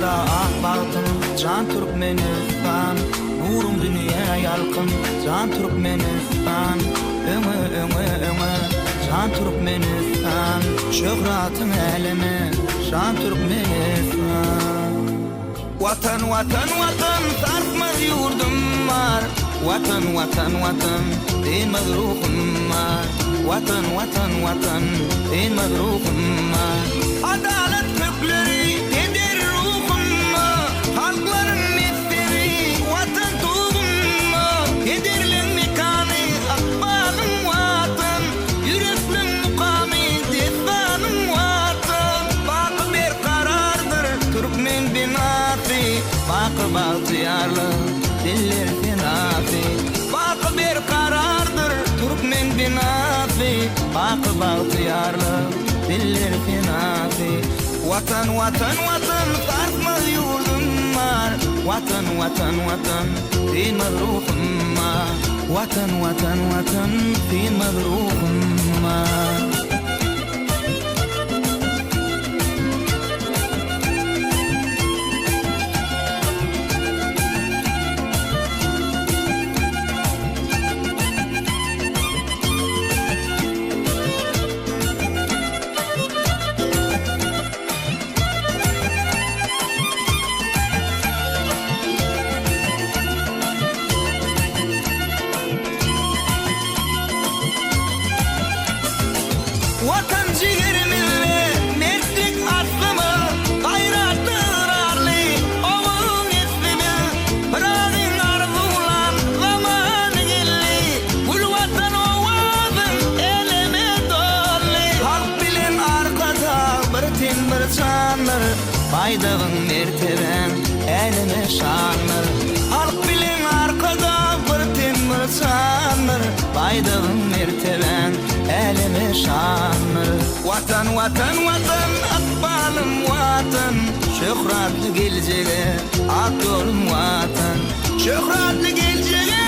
da ak baktım can Türkmenistan Nurum dünya yalkın can Türkmenistan Ömü ömü ömü can Türkmenistan Şöhratın elimi can Türkmenistan Vatan vatan vatan sarsmaz yurdum var Vatan vatan vatan değmez ruhum var Vatan vatan vatan değmez ruhum var Adalet kökleri eder ruhumma Halkların mesleri vatan tuğumma Ederlen mekanı akbalım vatan Yüreklin mukami destanım vatan Bakı bir karardır Türkmen binası Bakı bahtiyarlı diller finafi Bakı bir karardır Türkmen binası Bakı bahtiyarlı diller finafi Vatan vatan vatan sarsmaz yurdum var Vatan vatan vatan değmez ruhum var Vatan vatan vatan değmez ruhum var Vatan ciğerimizle mertlik aslımı Gayratlı ırarlı oğulun ismimi Pırağın arzulan zamanı gelli Gül vatan ovazın elime dolli Halk bilen arkada bir tin bir çanır Baydağın merteben elime şanır Halk bilen arkada bir tin bir çanır Baydağın merteben elime şanır Vatan vatan vatan akbalım vatan Şöhratlı geleceğe ak yolum vatan Şöhratlı geleceğe